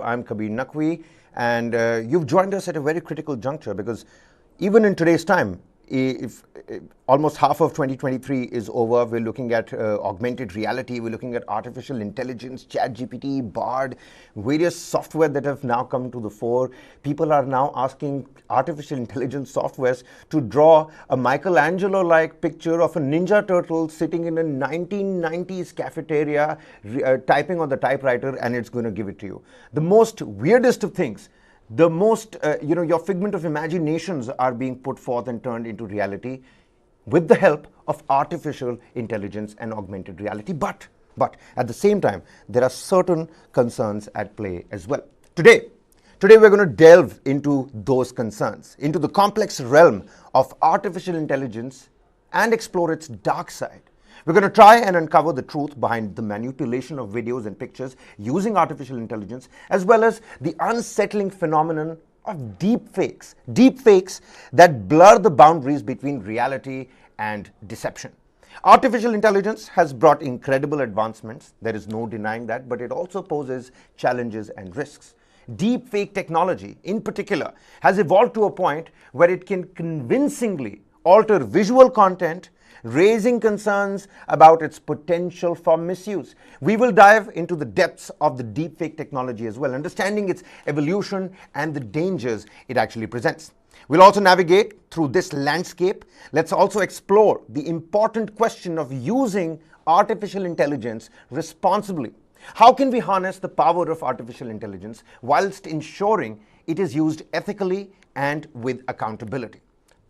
I'm Kabir Naqvi, and you've joined us at a very critical juncture because even in today's time, if almost half of 2023 is over, we're looking at augmented reality, we're looking at artificial intelligence, ChatGPT, Bard, various software that have now come to the fore. People are now asking artificial intelligence softwares to draw a Michelangelo-like picture of a Ninja Turtle sitting in a 1990s cafeteria, typing on the typewriter, and it's going to give it to you. The most weirdest of things, the most, your figment of imaginations are being put forth and turned into reality with the help of artificial intelligence and augmented reality. But at the same time, there are certain concerns at play as well. Today we're going to delve into those concerns, into the complex realm of artificial intelligence and explore its dark side. We're going to try and uncover the truth behind the manipulation of videos and pictures using artificial intelligence, as well as the unsettling phenomenon of deepfakes. Deepfakes that blur the boundaries between reality and deception. Artificial intelligence has brought incredible advancements, there is no denying that, but it also poses challenges and risks. Deepfake technology, in particular, has evolved to a point where it can convincingly alter visual content, raising concerns about its potential for misuse. We will dive into the depths of the deepfake technology as well, understanding its evolution and the dangers it actually presents. We'll also navigate through this landscape. Let's also explore the important question of using artificial intelligence responsibly. How can we harness the power of artificial intelligence whilst ensuring it is used ethically and with accountability?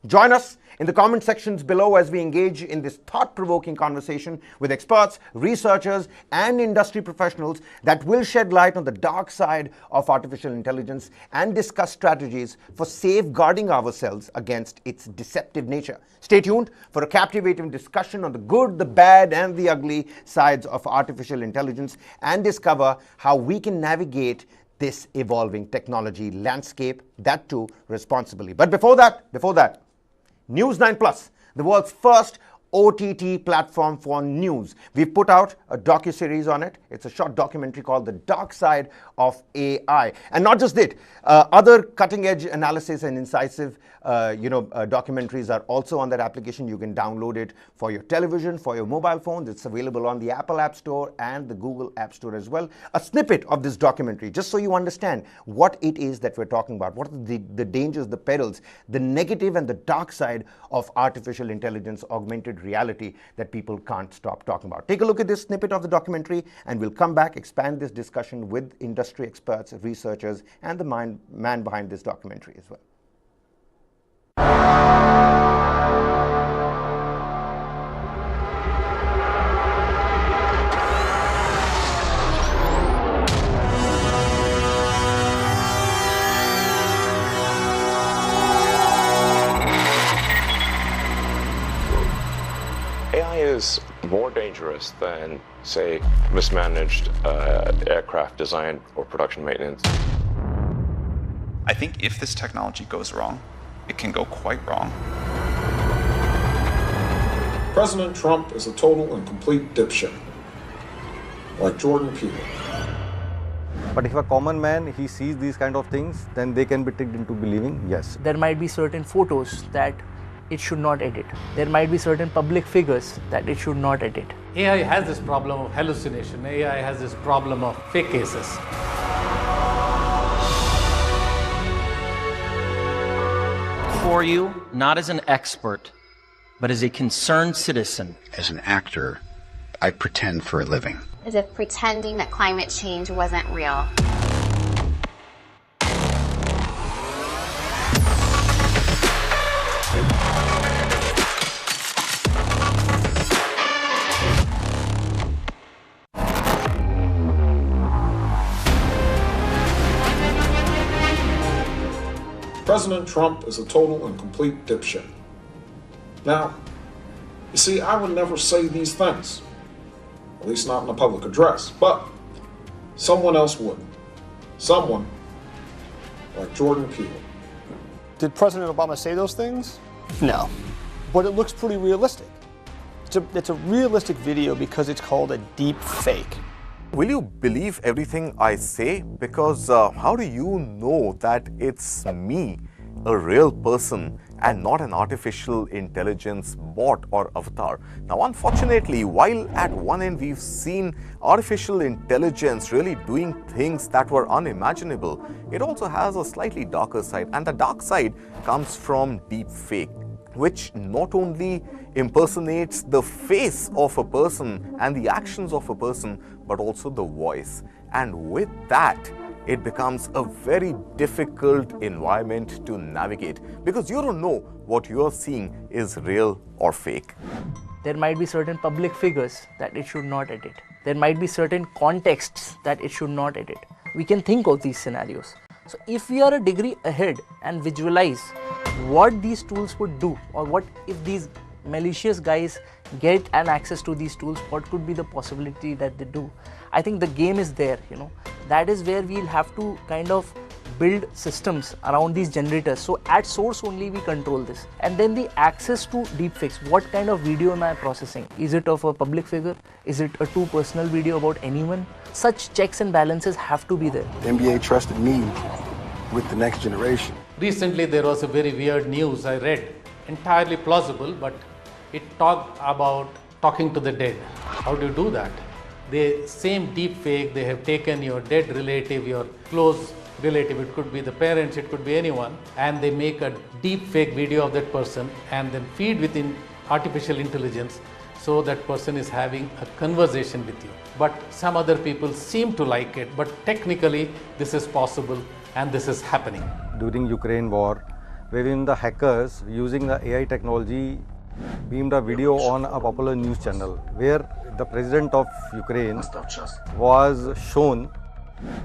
Join us in the comment sections below as we engage in this thought-provoking conversation with experts, researchers, and industry professionals that will shed light on the dark side of artificial intelligence and discuss strategies for safeguarding ourselves against its deceptive nature. Stay tuned for a captivating discussion on the good, the bad, and the ugly sides of artificial intelligence and discover how we can navigate this evolving technology landscape, that too responsibly. But before that, News 9+, the world's first OTT platform for news. We've put out a docuseries on it. It's a short documentary called The Dark Side of AI. And not just that, other cutting-edge analysis and incisive documentaries are also on that application. You can download it for your television, for your mobile phones. It's available on the Apple App Store and the Google App Store as well. A snippet of this documentary, just so you understand what it is that we're talking about, what are the dangers, the perils, the negative and the dark side of artificial intelligence, augmented reality that people can't stop talking about. Take a look at this snippet of the documentary and we'll come back, expand this discussion with industry experts, researchers, and the man behind this documentary as well. AI is more dangerous than, say, mismanaged aircraft design or production maintenance. I think if this technology goes wrong, it can go quite wrong. President Trump is a total and complete dipshit, like Jordan Peele. But if a common man, he sees these kind of things, then they can be tricked into believing, yes. There might be certain photos that it should not edit. There might be certain public figures that it should not edit. AI has this problem of hallucination. AI has this problem of fake cases. For you, not as an expert, but as a concerned citizen. As an actor, I pretend for a living. As if pretending that climate change wasn't real. President Trump is a total and complete dipshit. Now, you see, I would never say these things, at least not in a public address, but someone else would. Someone like Jordan Peele. Did President Obama say those things? No. But it looks pretty realistic. It's a realistic video because it's called a deep fake. Will you believe everything I say? Because how do you know that it's me, a real person, and not an artificial intelligence bot or avatar? Now, unfortunately, while at one end we've seen artificial intelligence really doing things that were unimaginable, it also has a slightly darker side, and the dark side comes from deepfake, which not only impersonates the face of a person and the actions of a person, but also the voice. And with that, it becomes a very difficult environment to navigate, because you don't know what you're seeing is real or fake. There might be certain public figures that it should not edit. There might be certain contexts that it should not edit. We can think of these scenarios. So if we are a degree ahead and visualize what these tools would do, or what if these malicious guys get an access to these tools, what could be the possibility that they do? I think the game is there, That is where we'll have to kind of build systems around these generators. So at source only we control this. And then the access to deepfakes. What kind of video am I processing? Is it of a public figure? Is it a too personal video about anyone? Such checks and balances have to be there. The NBA trusted me with the next generation. Recently there was a very weird news I read, entirely plausible, but it talked about talking to the dead. How do you do that? The same deepfake, they have taken your dead relative, your close relative, it could be the parents, it could be anyone, and they make a deepfake video of that person and then feed within artificial intelligence, so that person is having a conversation with you. But some other people seem to like it, but technically this is possible and this is happening. During Ukraine war, wherein the hackers using the AI technology beamed a video on a popular news channel where the president of Ukraine was shown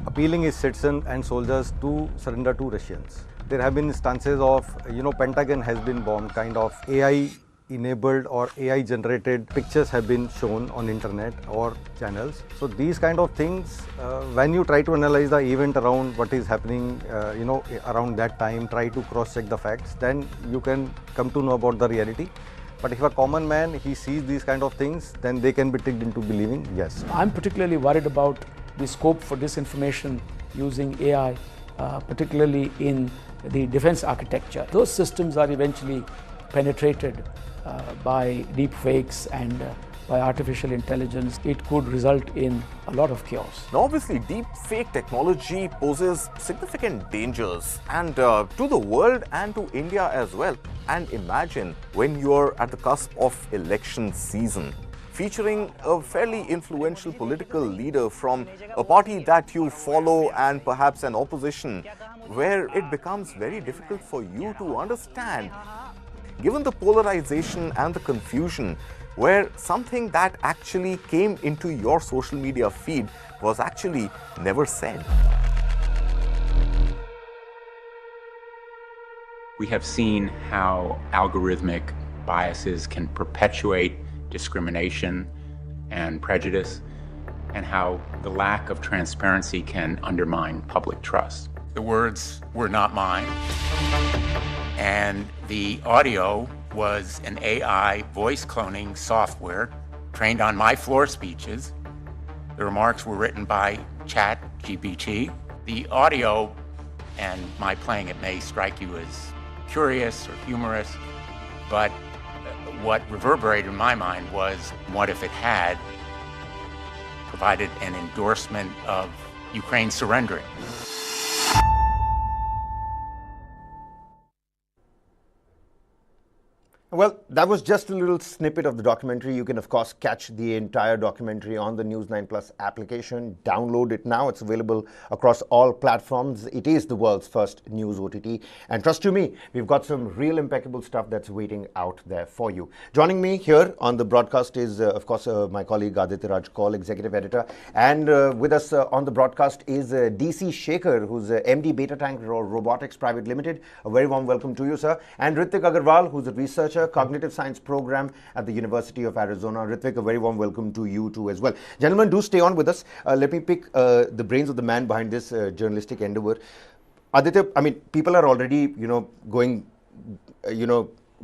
appealing his citizens and soldiers to surrender to Russians. There have been instances of, Pentagon has been bombed, kind of AI enabled or AI generated pictures have been shown on internet or channels. So these kind of things, when you try to analyze the event around what is happening, around that time, try to cross check the facts, then you can come to know about the reality. But if a common man, he sees these kind of things, then they can be tricked into believing, yes. I'm particularly worried about the scope for disinformation using AI, particularly in the defense architecture. Those systems are eventually penetrated by deepfakes and by artificial intelligence. It could result in a lot of chaos. Now, obviously, deepfake technology poses significant dangers, and to the world and to India as well. And imagine when you're at the cusp of election season, featuring a fairly influential political leader from a party that you follow and perhaps an opposition, where it becomes very difficult for you to understand, given the polarization and the confusion, where something that actually came into your social media feed was actually never said. We have seen how algorithmic biases can perpetuate discrimination and prejudice, and how the lack of transparency can undermine public trust. The words were not mine, and the audio was an AI voice cloning software trained on my floor speeches. The remarks were written by ChatGPT. The audio and my playing it may strike you as curious or humorous, but what reverberated in my mind was, what if it had provided an endorsement of Ukraine surrendering? Well, that was just a little snippet of the documentary. You can, of course, catch the entire documentary on the News 9 Plus application. Download it now. It's available across all platforms. It is the world's first news OTT. And trust you me, we've got some real impeccable stuff that's waiting out there for you. Joining me here on the broadcast is, of course, my colleague Aditya Raj Kaul, Executive Editor. And with us on the broadcast is DC Shekhar, who's MD Beta Tank Robotics Private Limited. A very warm welcome to you, sir. And Ritvik Agarwal, who's a researcher, Cognitive Science Program at the University of Arizona. Ritvik, a very warm welcome to you too as well. Gentlemen, do stay on with us. Let me pick the brains of the man behind this journalistic endeavor. Aditya, I mean, people are already, going,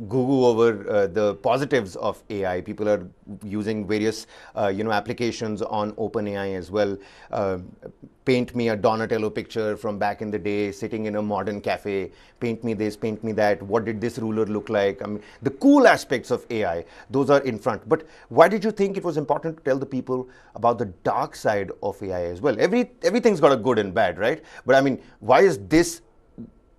goo over the positives of AI. People are using various, applications on OpenAI as well. Paint me a Donatello picture from back in the day, sitting in a modern cafe. Paint me this, paint me that. What did this ruler look like? I mean, the cool aspects of AI, those are in front. But why did you think it was important to tell the people about the dark side of AI as well? Everything's got a good and bad, right? But I mean, why is this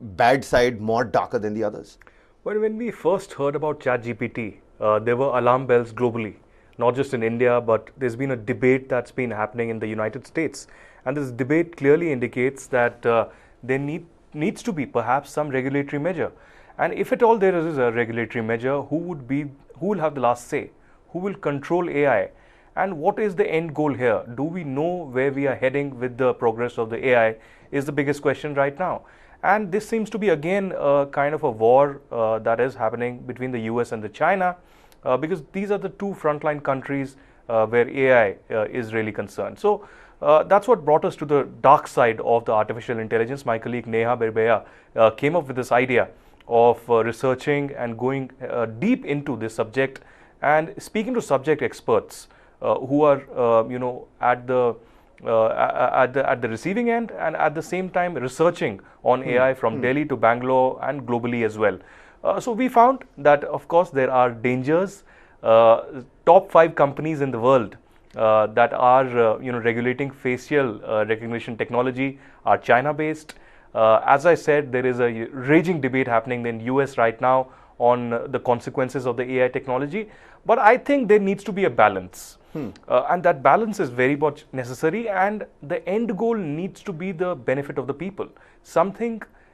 bad side more darker than the others? Well, when we first heard about ChatGPT, there were alarm bells globally, not just in India, but there's been a debate that's been happening in the United States. And this debate clearly indicates that there needs to be perhaps some regulatory measure. And if at all there is a regulatory measure, who will have the last say? Who will control AI? And what is the end goal here? Do we know where we are heading with the progress of the AI is the biggest question right now. And this seems to be again a kind of a war that is happening between the US and the China, because these are the two frontline countries where AI is really concerned. So that's what brought us to the dark side of the artificial intelligence. My colleague Neha Berbaya came up with this idea of researching and going deep into this subject and speaking to subject experts who are at the receiving end and at the same time researching on AI from Delhi to Bangalore and globally as well. So we found that of course there are dangers. Top 5 companies in the world that are regulating facial recognition technology are China based. As I said, there is a raging debate happening in US right now on the consequences of the AI technology, but I think there needs to be a balance. And that balance is very much necessary, and the end goal needs to be the benefit of the people.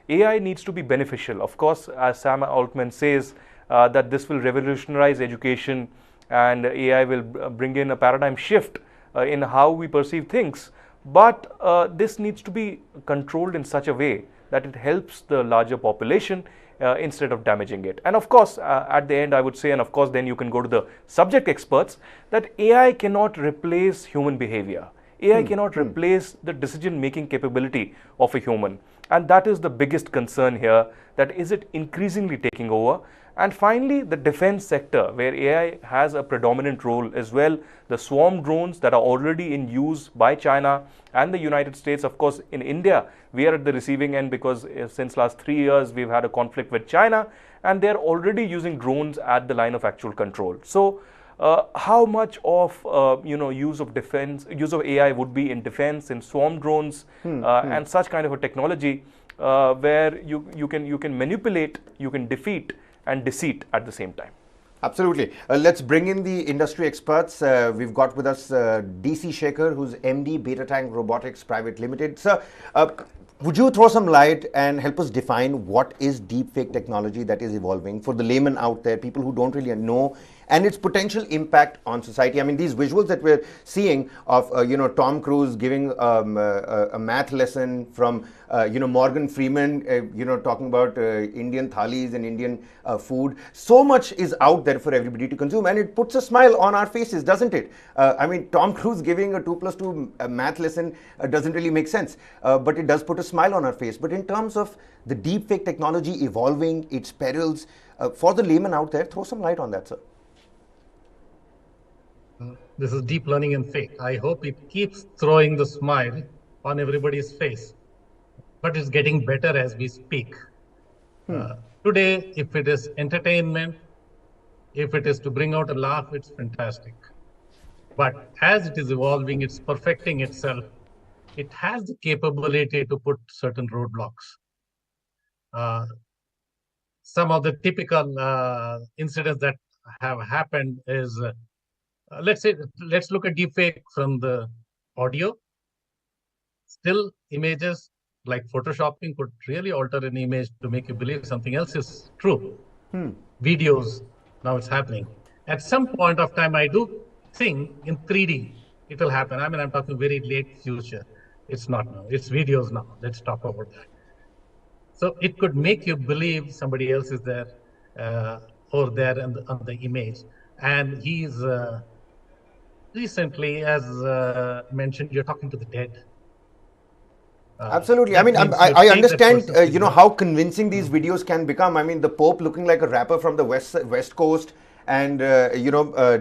AI needs to be beneficial. Of course, as Sam Altman says, that this will revolutionize education and AI will bring in a paradigm shift in how we perceive things. But this needs to be controlled in such a way that it helps the larger population instead of damaging it. And of course, at the end, I would say, and of course, then you can go to the subject experts, that AI cannot replace human behavior. AI cannot replace the decision-making capability of a human. And that is the biggest concern here, that is it increasingly taking over? And finally, the defense sector, where AI has a predominant role as well. The swarm drones that are already in use by China and the United States. Of course, in India, we are at the receiving end because since last 3 years, we've had a conflict with China, and they're already using drones at the line of actual control. So how much of use of AI would be in defense, in swarm drones, and such kind of a technology where you can manipulate, you can defeat and deceit at the same time. Absolutely. Let's bring in the industry experts. We've got with us DC Shekhar, who's MD Beta Tank Robotics Private Limited. Sir, would you throw some light and help us define what is deepfake technology that is evolving for the layman out there, people who don't really know, and its potential impact on society? I mean, these visuals that we're seeing of Tom Cruise giving a math lesson from Morgan Freeman, talking about Indian thalis and Indian food. So much is out there for everybody to consume, and it puts a smile on our faces, doesn't it? I mean, Tom Cruise giving a 2 + 2 math lesson doesn't really make sense, but it does put a smile on our face. But in terms of the deepfake technology evolving, its perils, for the layman out there, throw some light on that, sir. This is deep learning and fake. I hope it keeps throwing the smile on everybody's face, but it's getting better as we speak. Today, if it is entertainment, if it is to bring out a laugh, it's fantastic. But as it is evolving, it's perfecting itself. It has the capability to put certain roadblocks. Some of the typical incidents that have happened is, let's look at deepfake from the audio. Still images like photoshopping could really alter an image to make you believe something else is true. Videos, now it's happening. At some point of time, I do think in 3D, it will happen. I mean, I'm talking very late future. It's not now, it's videos now. Let's talk about that. So it could make you believe somebody else is there or there on the image. And he's recently, as mentioned, you're talking to the dead. Absolutely. I mean, I understand, how convincing these videos can become. I mean, the Pope looking like a rapper from the West Coast, and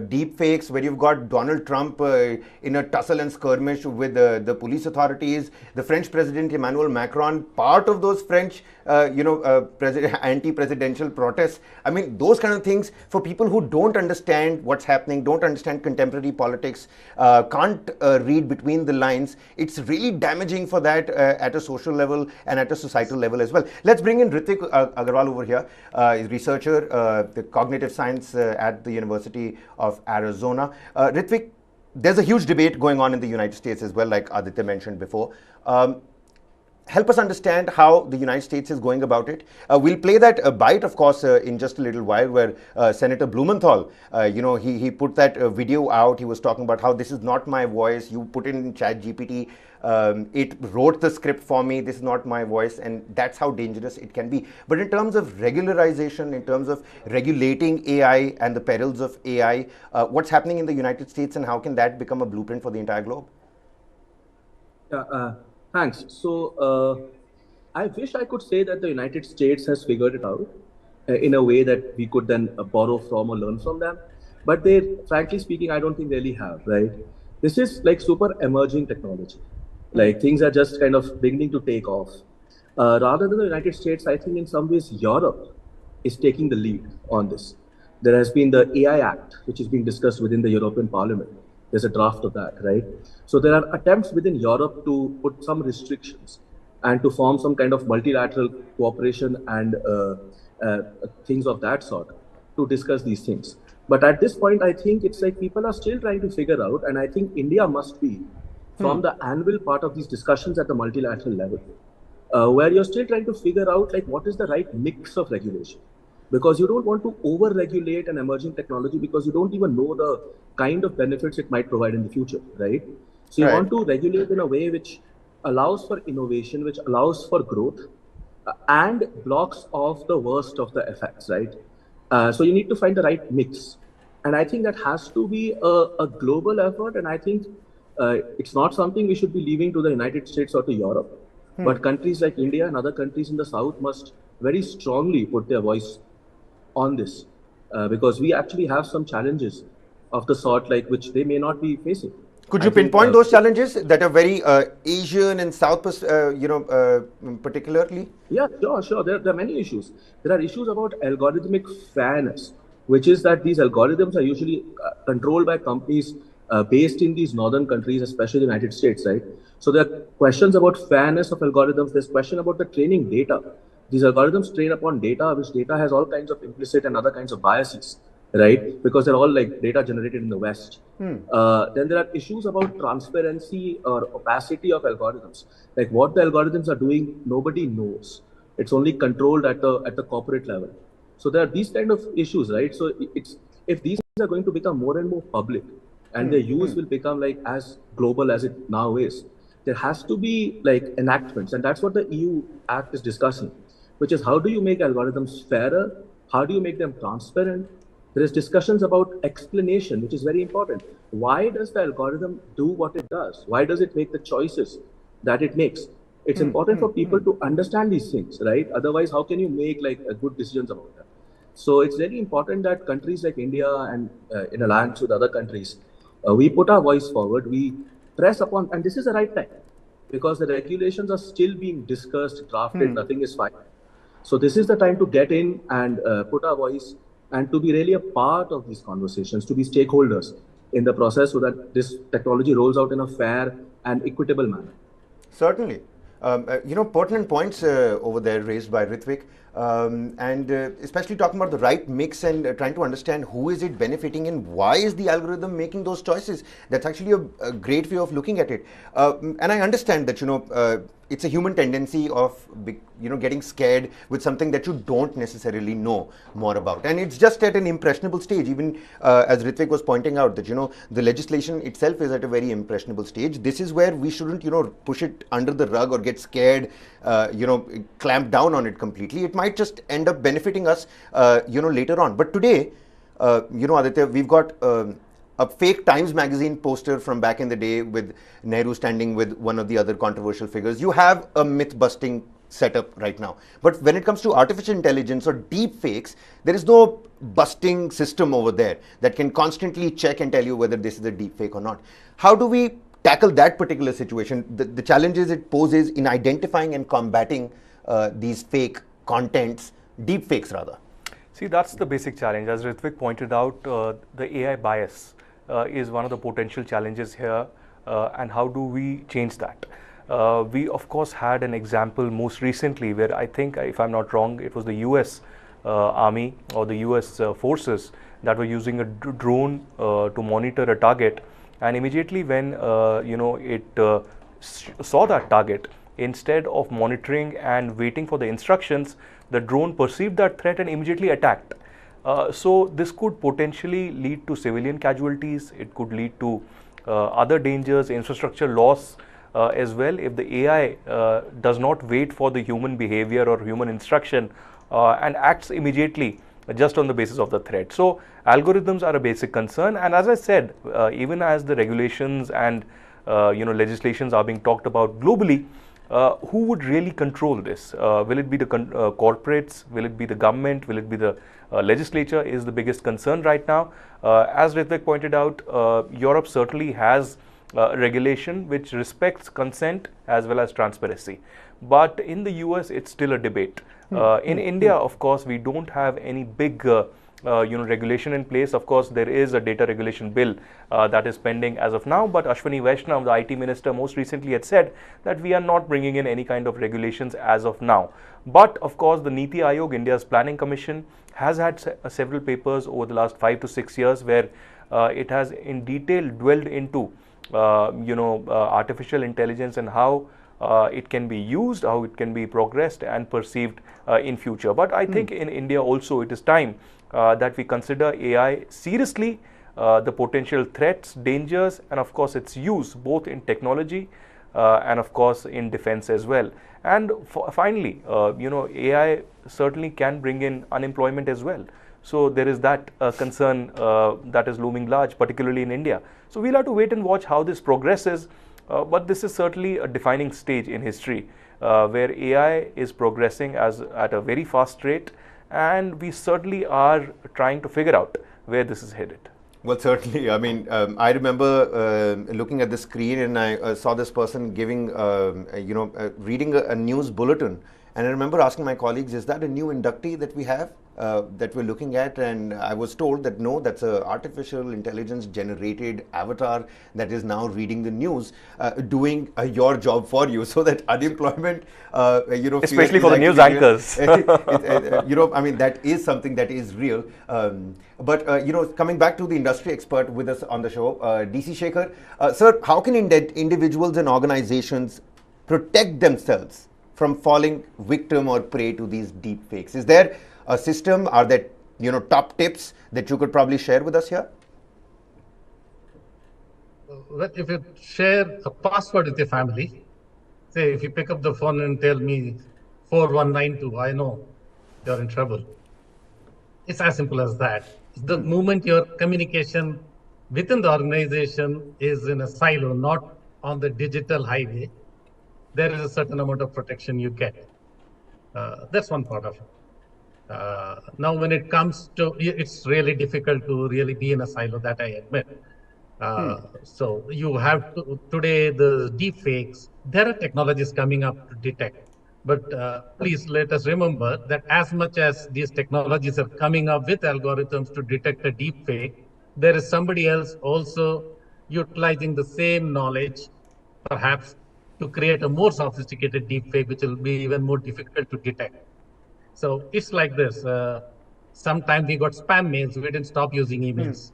deep fakes where you've got Donald Trump in a tussle and skirmish with the police authorities, the French President Emmanuel Macron, part of those French anti-presidential protests. I mean, those kind of things for people who don't understand what's happening, don't understand contemporary politics, can't read between the lines. It's really damaging for that at a social level and at a societal level as well. Let's bring in Ritvik Agarwal over here. He's a researcher, the cognitive science at the University of Arizona. Ritvik, there's a huge debate going on in the United States as well, like Aditya mentioned before. Help us understand how the United States is going about it. We'll play that bite, of course, in just a little while, where Senator Blumenthal, he put that video out. He was talking about how this is not my voice. You put it in ChatGPT. It wrote the script for me. This is not my voice. And that's how dangerous it can be. But in terms of regularization, in terms of regulating AI and the perils of AI, what's happening in the United States, and how can that become a blueprint for the entire globe? Thanks. So I wish I could say that the United States has figured it out in a way that we could then borrow from or learn from them. But they, frankly speaking, I don't think really have, right? This is like super emerging technology. Like things are just kind of beginning to take off. Rather than the United States, I think in some ways Europe is taking the lead on this. There has been the AI Act, which is being discussed within the European Parliament. There's a draft of that, right? So there are attempts within Europe to put some restrictions and to form some kind of multilateral cooperation and things of that sort to discuss these things. But at this point, I think it's like people are still trying to figure out, and I think India must be from the anvil part of these discussions at the multilateral level, where you're still trying to figure out like what is the right mix of regulation. Because you don't want to over-regulate an emerging technology because you don't even know the kind of benefits it might provide in the future, right? So you want to regulate in a way which allows for innovation, which allows for growth, and blocks off the worst of the effects, right? So you need to find the right mix. And I think that has to be a global effort. And I think it's not something we should be leaving to the United States or to Europe. But countries like India and other countries in the South must very strongly put their voice on this, because we actually have some challenges of the sort like which they may not be facing. Could you pinpoint those challenges that are very Asian and South, particularly? Yeah, sure. There are many issues. There are issues about algorithmic fairness, which is that these algorithms are usually controlled by companies based in these northern countries, especially the United States, right? So there are questions about fairness of algorithms. There's question about the training data. These algorithms train upon data, which data has all kinds of implicit and other kinds of biases, right? Because they're all like data generated in the West. Then there are issues about transparency or opacity of algorithms. Like what the algorithms are doing, nobody knows. It's only controlled at the corporate level. So there are these kind of issues, right? So if these things are going to become more and more public, and their use will become like as global as it now is, there has to be like enactments, and that's what the EU Act is discussing, which is how do you make algorithms fairer? How do you make them transparent? There is discussions about explanation, which is very important. Why does the algorithm do what it does? Why does it make the choices that it makes? It's important for people to understand these things, right? Otherwise, how can you make like good decisions about that? So it's very important that countries like India and in alliance with other countries, we put our voice forward, we press upon, and this is the right time because the regulations are still being discussed, drafted, nothing is final. So this is the time to get in and put our voice and to be really a part of these conversations, to be stakeholders in the process so that this technology rolls out in a fair and equitable manner. Certainly. Pertinent points over there raised by Ritvik, and especially talking about the right mix and trying to understand who is it benefiting and why is the algorithm making those choices. That's actually a great way of looking at it. And I understand that, it's a human tendency of, getting scared with something that you don't necessarily know more about. And it's just at an impressionable stage, even as Ritvik was pointing out that, the legislation itself is at a very impressionable stage. This is where we shouldn't, push it under the rug or get scared, clamp down on it completely. It might just end up benefiting us, later on. But today, Aditya, we've got a a fake Times magazine poster from back in the day with Nehru standing with one of the other controversial figures. You have a myth-busting setup right now. But when it comes to artificial intelligence or deep fakes, there is no busting system over there that can constantly check and tell you whether this is a deep fake or not. How do we tackle that particular situation? The challenges it poses in identifying and combating these fake contents, deep fakes rather. See, that's the basic challenge. As Ritvik pointed out, the AI bias is one of the potential challenges here, and how do we change that? We of course had an example most recently where I think, if I'm not wrong, it was the US Army or the US forces that were using a drone to monitor a target, and immediately when it saw that target, instead of monitoring and waiting for the instructions, the drone perceived that threat and immediately attacked. So this could potentially lead to civilian casualties. It could lead to other dangers, infrastructure loss as well, if the AI does not wait for the human behavior or human instruction and acts immediately just on the basis of the threat. So algorithms are a basic concern, and as I said, even as the regulations and legislations are being talked about globally, who would really control this? Will it be the corporates? Will it be the government? Will it be the legislature? Is the biggest concern right now. As Ritvik pointed out, Europe certainly has regulation which respects consent as well as transparency. But in the US, it's still a debate. In India, of course, we don't have any big regulation in place. Of course, there is a data regulation bill that is pending as of now, but Ashwini Vaishnaw, the IT minister, most recently had said that we are not bringing in any kind of regulations as of now. But of course, the Niti Aayog, India's planning commission, has had several papers over the last 5 to 6 years where it has in detail dwelled into artificial intelligence and how it can be used, how it can be progressed and perceived in future. But I think in India also it is time that we consider AI seriously, the potential threats, dangers, and of course its use both in technology and of course in defense as well. And finally, AI certainly can bring in unemployment as well. So there is that concern that is looming large, particularly in India. So we'll have to wait and watch how this progresses. But this is certainly a defining stage in history where AI is progressing at a very fast rate, and we certainly are trying to figure out where this is headed. Well, certainly. I mean, I remember looking at the screen and I saw this person giving, reading a news bulletin. And I remember asking my colleagues, is that a new inductee that we have that we're looking at? And I was told that no, that's an artificial intelligence generated avatar that is now reading the news, doing your job for you, so that unemployment, especially for the news anchors. I mean, that is something that is real. But coming back to the industry expert with us on the show, DC Shekhar, sir, how can individuals and organizations protect themselves from falling victim or prey to these deep fakes? Is there a system? Are there top tips that you could probably share with us here? Well, if you share a password with your family, say if you pick up the phone and tell me 4192, I know you're in trouble. It's as simple as that. The moment your communication within the organization is in a silo, not on the digital highway, there is a certain amount of protection you get. That's one part of it. Now, when it comes to, it's really difficult to really be in a silo, that I admit. So you have to, today, the deepfakes, there are technologies coming up to detect. But please let us remember that as much as these technologies are coming up with algorithms to detect a deepfake, there is somebody else also utilizing the same knowledge, perhaps, to create a more sophisticated deepfake, which will be even more difficult to detect. So it's like this. Sometimes we got spam mails. We didn't stop using emails.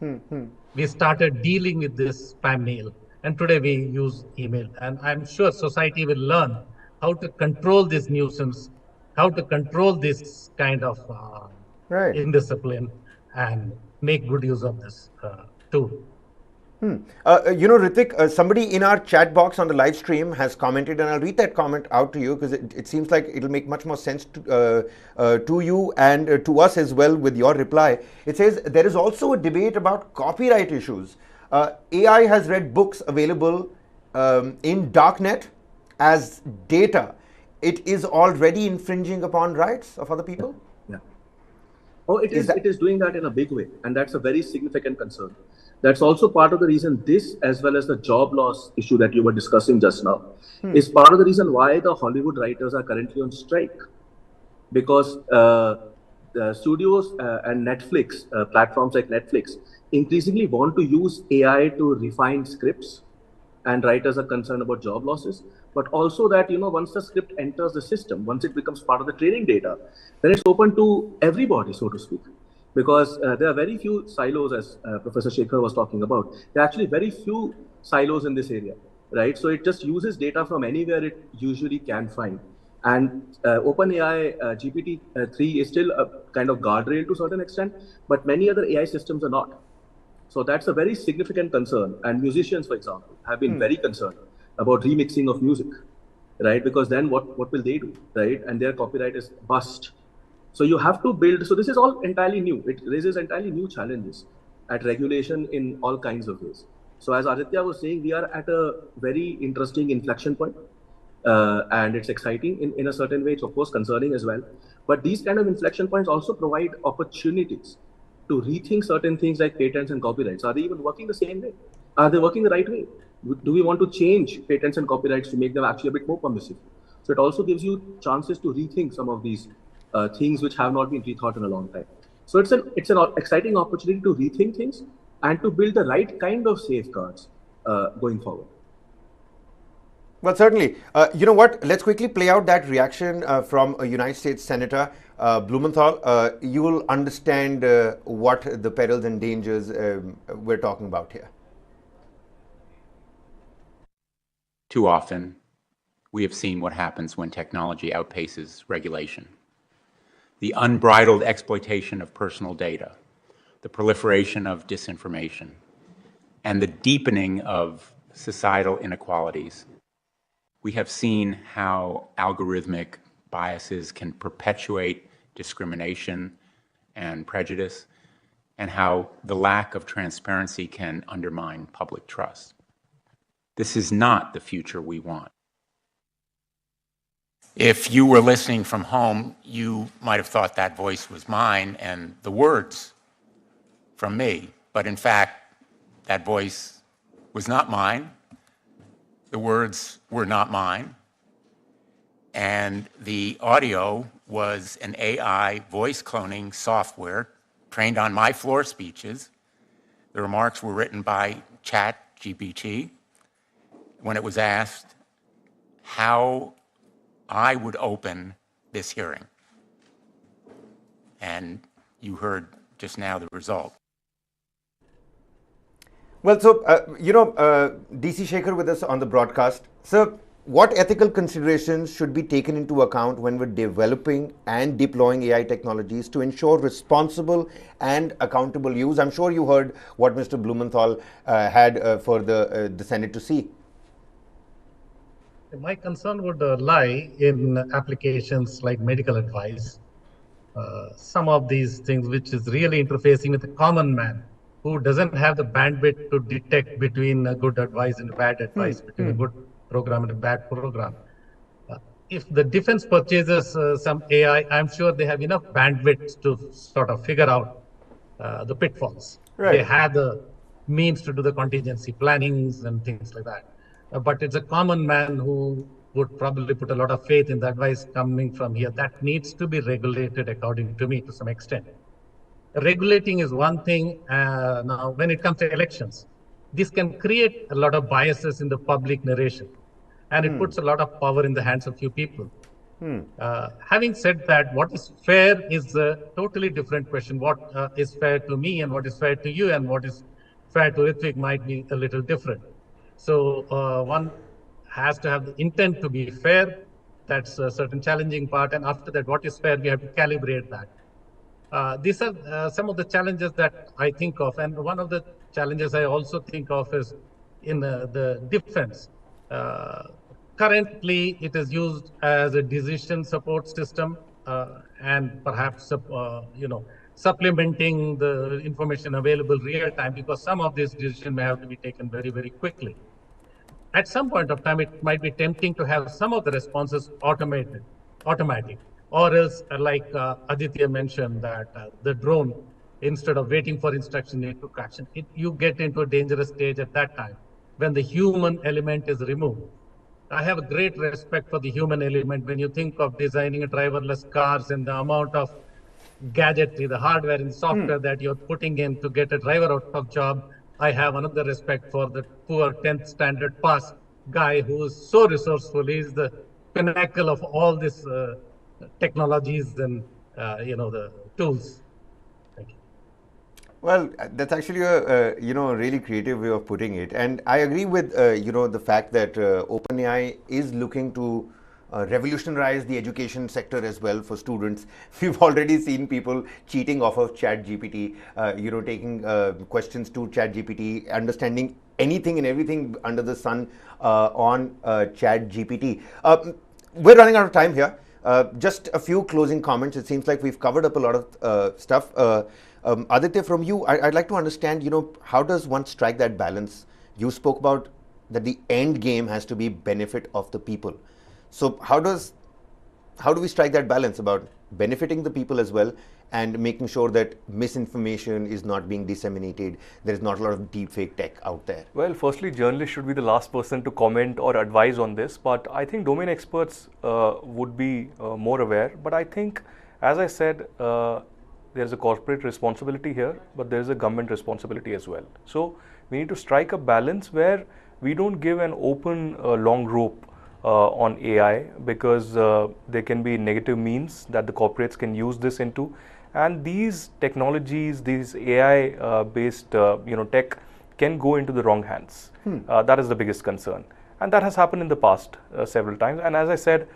We started dealing with this spam mail. And today we use email. And I'm sure society will learn how to control this nuisance, how to control this kind of indiscipline, and make good use of this tool. Ritik, somebody in our chat box on the live stream has commented, and I'll read that comment out to you because it seems like it'll make much more sense to you and to us as well with your reply. It says, there is also a debate about copyright issues. AI has read books available in darknet as data. It is already infringing upon rights of other people? Yeah. Oh, it is doing that in a big way, and that's a very significant concern. That's also part of the reason this, as well as the job loss issue that you were discussing just now, is part of the reason why the Hollywood writers are currently on strike. Because the studios and Netflix, platforms like Netflix, increasingly want to use AI to refine scripts, and writers are concerned about job losses. But also that, once the script enters the system, once it becomes part of the training data, then it's open to everybody, so to speak. Because there are very few silos, as Professor Shekhar was talking about. There are actually very few silos in this area, right? So it just uses data from anywhere it usually can find. And OpenAI GPT-3 is still a kind of guardrail to a certain extent, but many other AI systems are not. So that's a very significant concern. And musicians, for example, have been very concerned about remixing of music, right? Because then what will they do, right? And their copyright is bust. So you have to build. So this is all entirely new. It raises entirely new challenges at regulation in all kinds of ways. So as Aditya was saying, we are at a very interesting inflection point. And it's exciting in a certain way. It's of course concerning as well. But these kind of inflection points also provide opportunities to rethink certain things like patents and copyrights. Are they even working the same way? Are they working the right way? Do we want to change patents and copyrights to make them actually a bit more permissive? So it also gives you chances to rethink some of these things which have not been rethought in a long time. So it's an exciting opportunity to rethink things and to build the right kind of safeguards going forward. Well, certainly. You know what? Let's quickly play out that reaction from a United States Senator Blumenthal. You will understand what the perils and dangers we're talking about here. Too often, we have seen what happens when technology outpaces regulation. The unbridled exploitation of personal data, the proliferation of disinformation, and the deepening of societal inequalities. We have seen how algorithmic biases can perpetuate discrimination and prejudice, and how the lack of transparency can undermine public trust. This is not the future we want. If you were listening from home, you might have thought that voice was mine and the words from me. But in fact, that voice was not mine. The words were not mine. And the audio was an AI voice cloning software trained on my floor speeches. The remarks were written by ChatGPT when it was asked how I would open this hearing. And you heard just now the result. Well, so, DC Shekhar with us on the broadcast. Sir, what ethical considerations should be taken into account when we're developing and deploying AI technologies to ensure responsible and accountable use? I'm sure you heard what Mr. Blumenthal had for the Senate to see. My concern would lie in applications like medical advice. Some of these things which is really interfacing with the common man who doesn't have the bandwidth to detect between a good advice and bad advice, between a good program and a bad program. If the defense purchases some AI, I'm sure they have enough bandwidth to sort of figure out the pitfalls. Right. They have the means to do the contingency plannings and things like that. But it's a common man who would probably put a lot of faith in the advice coming from here. That needs to be regulated, according to me, to some extent. Regulating is one thing. Now, when it comes to elections, this can create a lot of biases in the public narration, and it puts a lot of power in the hands of few people. Having said that, what is fair is a totally different question. What is fair to me and what is fair to you and what is fair to Ritvik might be a little different. So one has to have the intent to be fair. That's a certain challenging part. And after that, what is fair, we have to calibrate that. These are some of the challenges that I think of. And one of the challenges I also think of is in the defense. Currently, it is used as a decision support system and perhaps, supplementing the information available real time, because some of these decisions may have to be taken very, very quickly. At some point of time, it might be tempting to have some of the responses automatic, or else, like Aditya mentioned, that the drone, instead of waiting for instruction, it took action. You get into a dangerous stage at that time when the human element is removed. I have a great respect for the human element. When you think of designing a driverless cars and the amount of gadgetry, the hardware and software that you're putting in to get a driver out of job, I have another respect for the poor 10th standard pass guy who is so resourceful. He's the pinnacle of all these technologies and the tools. Well, that's actually a really creative way of putting it, and I agree with the fact that OpenAI is looking to revolutionize the education sector as well for students. We've already seen people cheating off of ChatGPT, taking questions to ChatGPT, understanding anything and everything under the sun on ChatGPT. We're running out of time here. Just a few closing comments. It seems like we've covered up a lot of stuff. Aditya, from you, I'd like to understand, how does one strike that balance? You spoke about that the end game has to be benefit of the people. So how do we strike that balance about benefiting the people as well and making sure that misinformation is not being disseminated? There is not a lot of deepfake tech out there. Well, firstly, journalists should be the last person to comment or advise on this, but I think domain experts would be more aware. But I think, as I said, there's a corporate responsibility here, but there's a government responsibility as well. So we need to strike a balance where we don't give an open long rope on AI, because there can be negative means that the corporates can use this into, and these technologies, these AI based tech can go into the wrong hands. That is the biggest concern, and that has happened in the past several times. And as I said,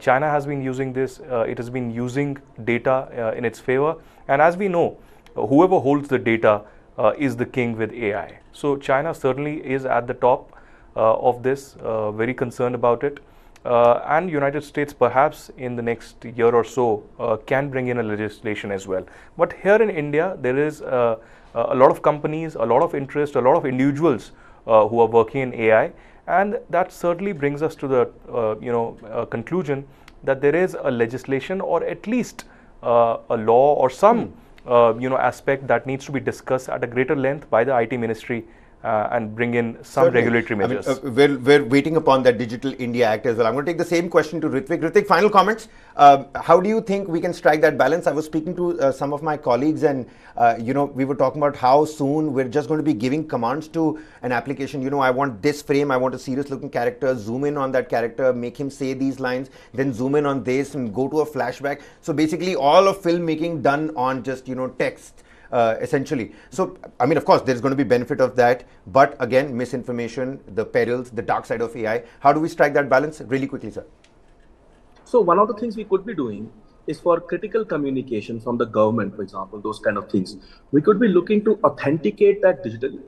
China has been using this. It has been using data in its favor, and as we know, whoever holds the data is the king with AI. So China certainly is at the top of this, very concerned about it, and United States perhaps in the next year or so can bring in a legislation as well. But here in India, there is a lot of companies, a lot of interest, a lot of individuals who are working in AI, and that certainly brings us to the conclusion that there is a legislation, or at least a law or some aspect that needs to be discussed at a greater length by the IT ministry and bring in some regulatory measures. We're waiting upon that Digital India Act as well. I'm going to take the same question to Ritvik. Ritvik, final comments. How do you think we can strike that balance? I was speaking to some of my colleagues, and we were talking about how soon we're just going to be giving commands to an application. I want this frame, I want a serious looking character, zoom in on that character, make him say these lines, then zoom in on this and go to a flashback. So basically all of filmmaking done on just, text. Essentially. So, I mean, of course, there's going to be benefit of that, but again, misinformation, the perils, the dark side of AI. How do we strike that balance? Really quickly, sir. So one of the things we could be doing is for critical communication from the government, for example, those kind of things. We could be looking to authenticate that digitally.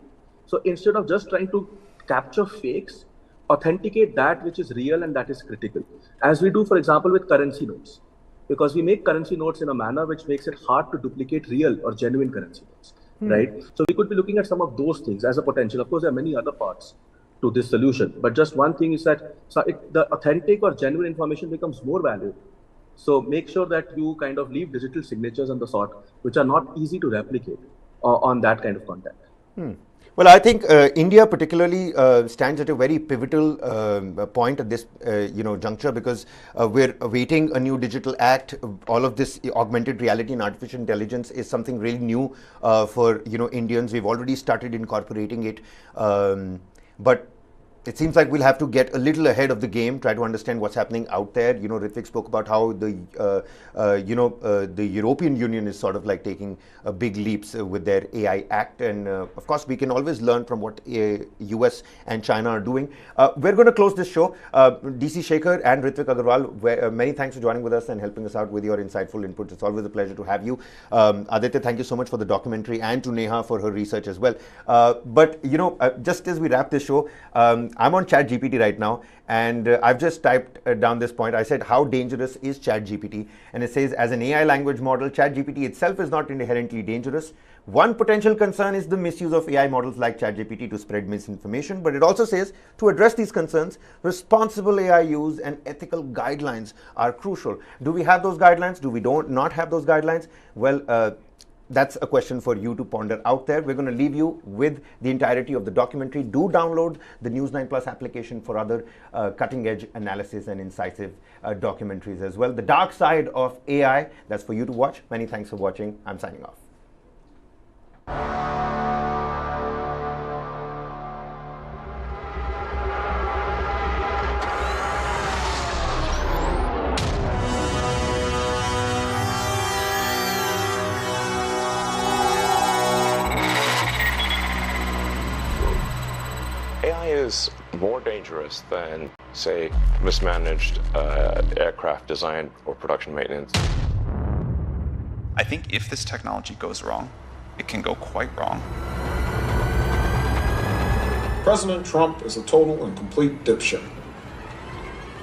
So instead of just trying to capture fakes, authenticate that which is real and that is critical. As we do, for example, with currency notes. Because we make currency notes in a manner which makes it hard to duplicate real or genuine currency notes, right? So we could be looking at some of those things as a potential. Of course, there are many other parts to this solution, but just one thing is that the authentic or genuine information becomes more valuable. So make sure that you kind of leave digital signatures and the sort, which are not easy to replicate on that kind of content. Well, I think India particularly stands at a very pivotal point at this juncture, because we're awaiting a new digital act. All of this augmented reality and artificial intelligence is something really new for Indians. We've already started incorporating it, but it seems like we'll have to get a little ahead of the game, try to understand what's happening out there. Ritvik spoke about how the European Union is sort of like taking big leaps with their AI Act, and of course we can always learn from what US and China are doing. We're going to close this show. DC Shekhar and Ritvik Agarwal, many thanks for joining with us and helping us out with your insightful inputs. It's always a pleasure to have you. Aditya, thank you so much for the documentary, and to Neha for her research as well. But just as we wrap this show, I'm on ChatGPT right now, and I've just typed down this point. I said, how dangerous is ChatGPT? And it says, as an AI language model, ChatGPT itself is not inherently dangerous. One potential concern is the misuse of AI models like ChatGPT to spread misinformation, but it also says to address these concerns, responsible AI use and ethical guidelines are crucial. Do we have those guidelines? Do we not have those guidelines? Well, that's a question for you to ponder out there. We're going to leave you with the entirety of the documentary. Do download the News 9 Plus application for other cutting-edge analysis and incisive documentaries as well. The Dark Side of AI, that's for you to watch. Many thanks for watching. I'm signing off. AI is more dangerous than, say, mismanaged aircraft design or production maintenance. I think if this technology goes wrong, it can go quite wrong. President Trump is a total and complete dipshit,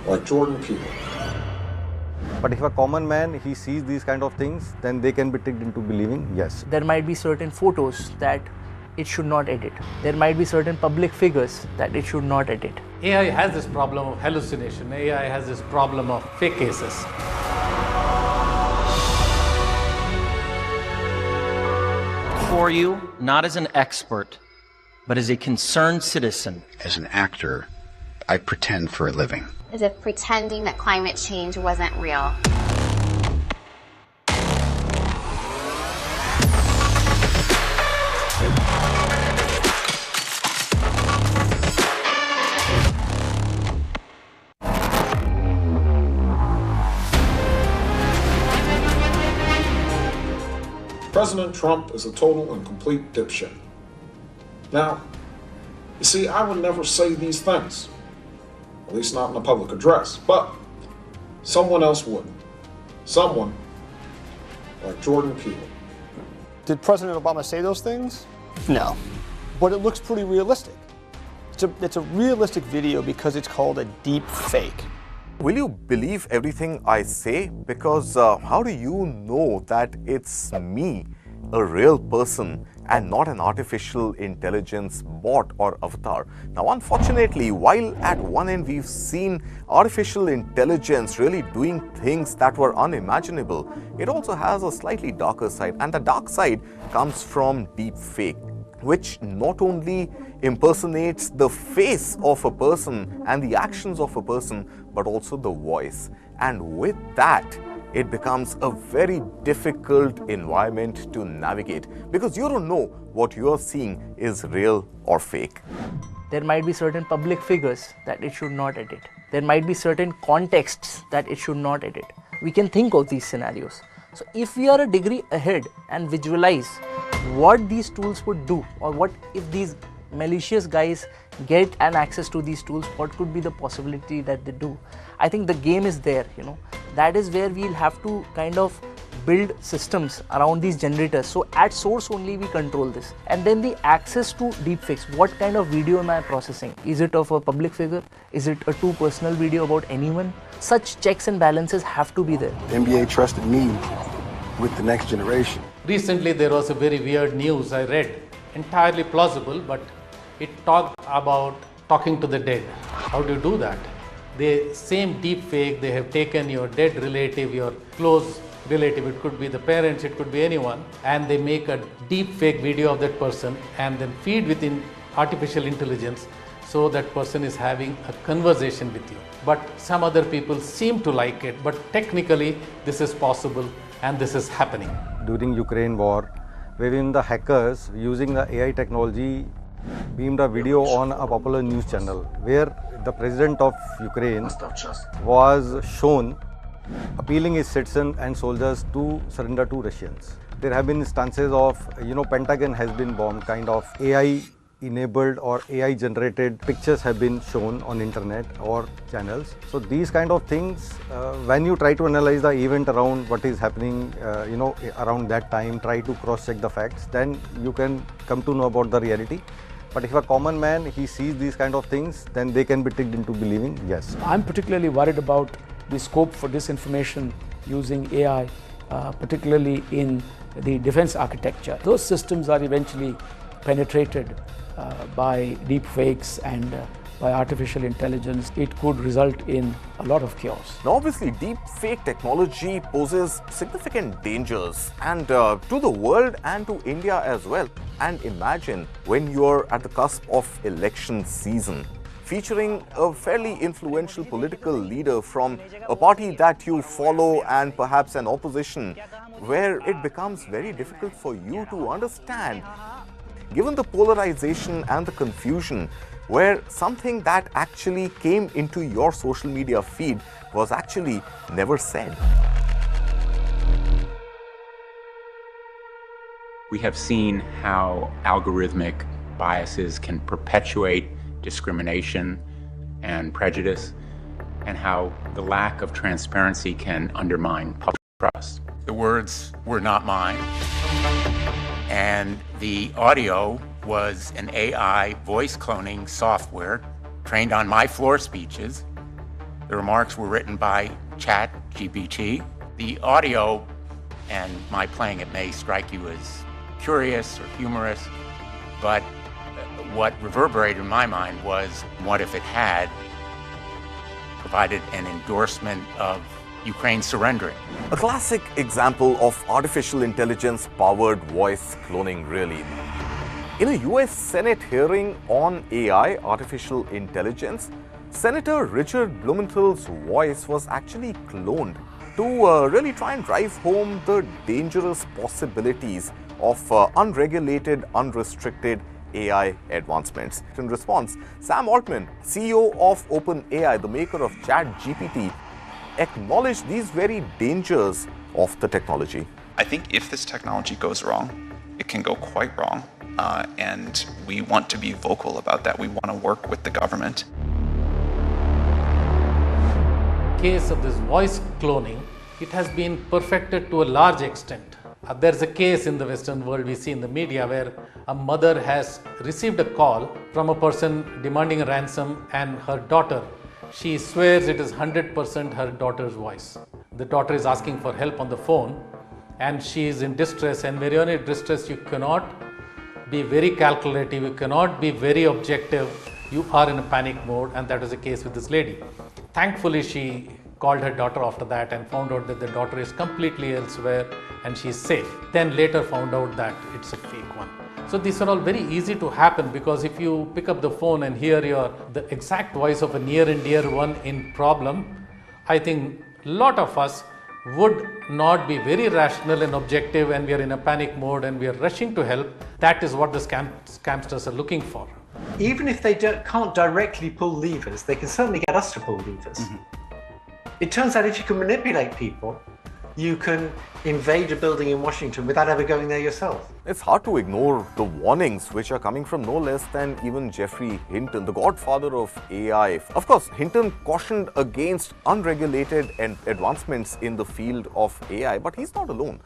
like Jordan Peele. But if a common man, he sees these kind of things, then they can be tricked into believing, yes. There might be certain photos that it should not edit. There might be certain public figures that it should not edit. AI has this problem of hallucination. AI has this problem of fake cases. For you, not as an expert, but as a concerned citizen. As an actor, I pretend for a living. As if pretending that climate change wasn't real. President Trump is a total and complete dipshit. Now, you see, I would never say these things, at least not in a public address, but someone else would. Someone like Jordan Peele. Did President Obama say those things? No. But it looks pretty realistic. It's a realistic video because it's called a deep fake. Will you believe everything I say? Because how do you know that it's me, a real person, and not an artificial intelligence bot or avatar? Now, unfortunately, while at one end we've seen artificial intelligence really doing things that were unimaginable, it also has a slightly darker side. And the dark side comes from deepfake, which not only impersonates the face of a person and the actions of a person, but also the voice. And with that, it becomes a very difficult environment to navigate because you don't know what you are seeing is real or fake. There might be certain public figures that it should not edit. There might be certain contexts that it should not edit. We can think of these scenarios. So if we are a degree ahead and visualize what these tools would do, or what if these malicious guys get an access to these tools, what could be the possibility that they do? I think the game is there, that is where we'll have to kind of build systems around these generators. So at source only we control this. And then the access to deepfakes. What kind of video am I processing? Is it of a public figure? Is it a too personal video about anyone? Such checks and balances have to be there. The NBA trusted me with the next generation. Recently there was a very weird news I read, entirely plausible, but it talked about talking to the dead. How do you do that? The same deep fake, they have taken your dead relative, your close relative, it could be the parents, it could be anyone, and they make a deep fake video of that person and then feed within artificial intelligence so that person is having a conversation with you. But some other people seem to like it, but technically this is possible and this is happening. During Ukraine war, wherein the hackers using the AI technology beamed a video on a popular news channel where the president of Ukraine was shown appealing his citizens and soldiers to surrender to Russians. There have been instances of, Pentagon has been bombed, kind of AI enabled or AI generated pictures have been shown on internet or channels. So these kind of things, when you try to analyze the event around what is happening, around that time, try to cross check the facts, then you can come to know about the reality. But if a common man, he sees these kind of things, then they can be tricked into believing, yes. I'm particularly worried about the scope for disinformation using AI, particularly in the defense architecture. Those systems are eventually penetrated by deepfakes and by artificial intelligence. It could result in a lot of chaos. Now, obviously, deepfake technology poses significant dangers and to the world and to India as well. And imagine when you're at the cusp of election season, featuring a fairly influential political leader from a party that you follow and perhaps an opposition, where it becomes very difficult for you to understand, given the polarization and the confusion, where something that actually came into your social media feed was actually never said. We have seen how algorithmic biases can perpetuate discrimination and prejudice, and how the lack of transparency can undermine public trust. The words were not mine, and the audio was an AI voice cloning software trained on my floor speeches. The remarks were written by ChatGPT. The audio and my playing it may strike you as curious or humorous, but what reverberated in my mind was, what if it had provided an endorsement of Ukraine surrendering? A classic example of artificial intelligence-powered voice cloning, really. In a US Senate hearing on AI, artificial intelligence, Senator Richard Blumenthal's voice was actually cloned to really try and drive home the dangerous possibilities of unregulated, unrestricted AI advancements. In response, Sam Altman, CEO of OpenAI, the maker of ChatGPT, acknowledged these very dangers of the technology. I think if this technology goes wrong, it can go quite wrong. And we want to be vocal about that. We want to work with the government. Case of this voice cloning, it has been perfected to a large extent. There's a case in the Western world we see in the media where a mother has received a call from a person demanding a ransom, and her daughter, she swears it is 100% her daughter's voice. The daughter is asking for help on the phone and she is in distress, and when you're in distress you cannot be very calculative, you cannot be very objective, you are in a panic mode, and that was the case with this lady. Thankfully she called her daughter after that and found out that the daughter is completely elsewhere and she is safe. Then later found out that it's a fake one. So these are all very easy to happen, because if you pick up the phone and hear the exact voice of a near and dear one in problem, I think a lot of us would not be very rational and objective, and we are in a panic mode and we are rushing to help. That is what the scamsters are looking for. Even if they can't directly pull levers, they can certainly get us to pull levers. It turns out if you can manipulate people, you can invade a building in Washington without ever going there yourself. It's hard to ignore the warnings which are coming from no less than even Geoffrey Hinton, the godfather of AI. Of course, Hinton cautioned against unregulated advancements in the field of AI, but he's not alone.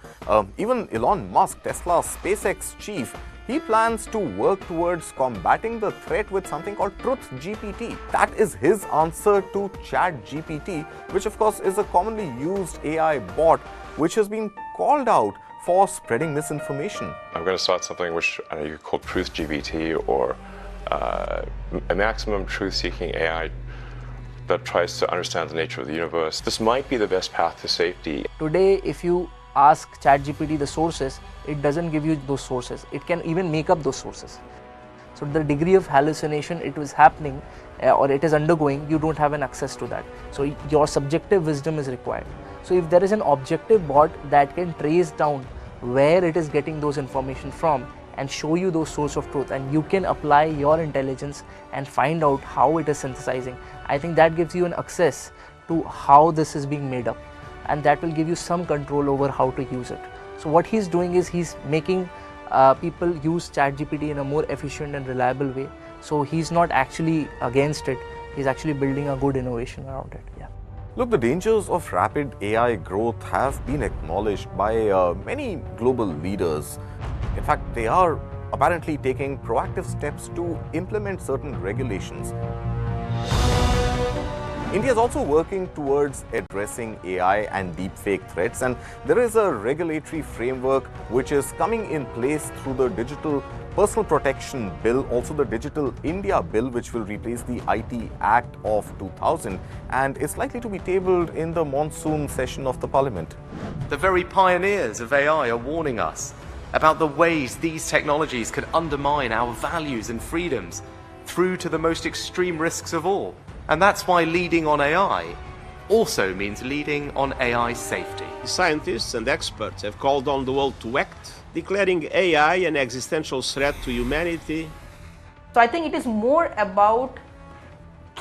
Even Elon Musk, Tesla's SpaceX chief, he plans to work towards combating the threat with something called Truth GPT. That is his answer to ChatGPT, which of course is a commonly used AI bot which has been called out for spreading misinformation. I'm going to start something which you call Truth GPT, or a maximum truth-seeking AI that tries to understand the nature of the universe. This might be the best path to safety. Today, if you ask ChatGPT the sources, it doesn't give you those sources. It can even make up those sources. So the degree of hallucination it is happening or it is undergoing, you don't have an access to that. So your subjective wisdom is required. So if there is an objective bot that can trace down where it is getting those information from and show you those source of truth, and you can apply your intelligence and find out how it is synthesizing, I think that gives you an access to how this is being made up, and that will give you some control over how to use it. So what he's doing is he's making people use ChatGPT in a more efficient and reliable way. So he's not actually against it, he's actually building a good innovation around it. Yeah. Look, the dangers of rapid AI growth have been acknowledged by many global leaders. In fact, they are apparently taking proactive steps to implement certain regulations. India is also working towards addressing AI and deepfake threats, and there is a regulatory framework which is coming in place through the Digital Personal Protection Bill, also the Digital India Bill, which will replace the IT Act of 2000 and is likely to be tabled in the monsoon session of the Parliament. The very pioneers of AI are warning us about the ways these technologies could undermine our values and freedoms through to the most extreme risks of all. And that's why leading on AI also means leading on AI safety. Scientists and experts have called on the world to act, declaring AI an existential threat to humanity. So I think it is more about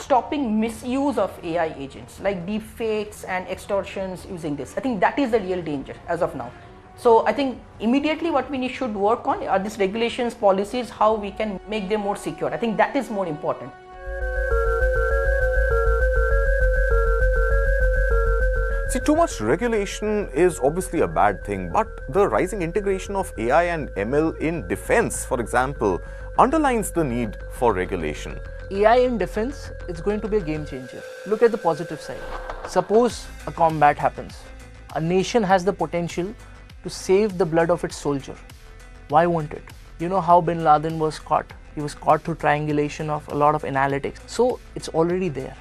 stopping misuse of AI agents like deepfakes and extortions using this. I think that is the real danger as of now. So I think immediately what we should work on are these regulations, policies, how we can make them more secure. I think that is more important. See, too much regulation is obviously a bad thing, but the rising integration of AI and ML in defense, for example, underlines the need for regulation. AI in defense is going to be a game changer. Look at the positive side. Suppose a combat happens. A nation has the potential to save the blood of its soldier. Why won't it? You know how Bin Laden was caught? He was caught through triangulation of a lot of analytics. So it's already there.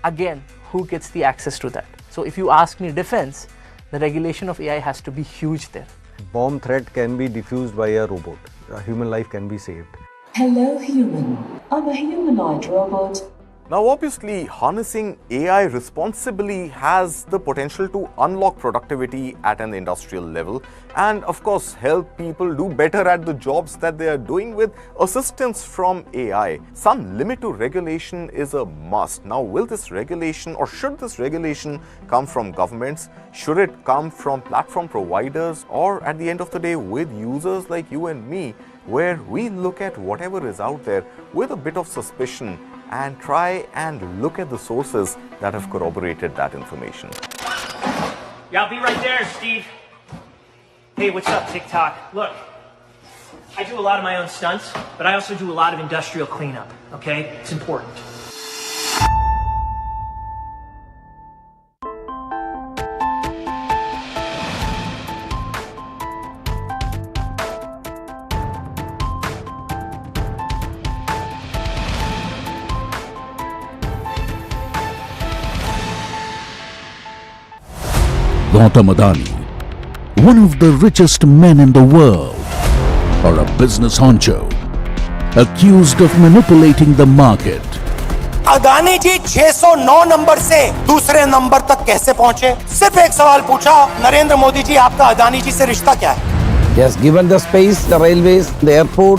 Again, who gets the access to that? So if you ask me defense, the regulation of AI has to be huge there. Bomb threat can be diffused by a robot. A human life can be saved. Hello human, I'm a humanoid robot. Now obviously, harnessing AI responsibly has the potential to unlock productivity at an industrial level and of course help people do better at the jobs that they are doing with assistance from AI. Some limit to regulation is a must. Now will this regulation or should this regulation come from governments? Should it come from platform providers or at the end of the day with users like you and me, where we look at whatever is out there with a bit of suspicion and try and look at the sources that have corroborated that information. Yeah, I'll be right there, Steve. Hey, what's up, TikTok? Look, I do a lot of my own stunts, but I also do a lot of industrial cleanup, okay? It's important. Gautam Adani, one of the richest men in the world, or a business honcho, accused of manipulating the market. Adani ji 609 number से दूसरे number तक कैसे पहुंचे? सिर्फ एक सवाल पूछा, नरेंद्र मोदी जी आपका अदानी जी से रिश्ता क्या है? He has given the space, the railways, the airport.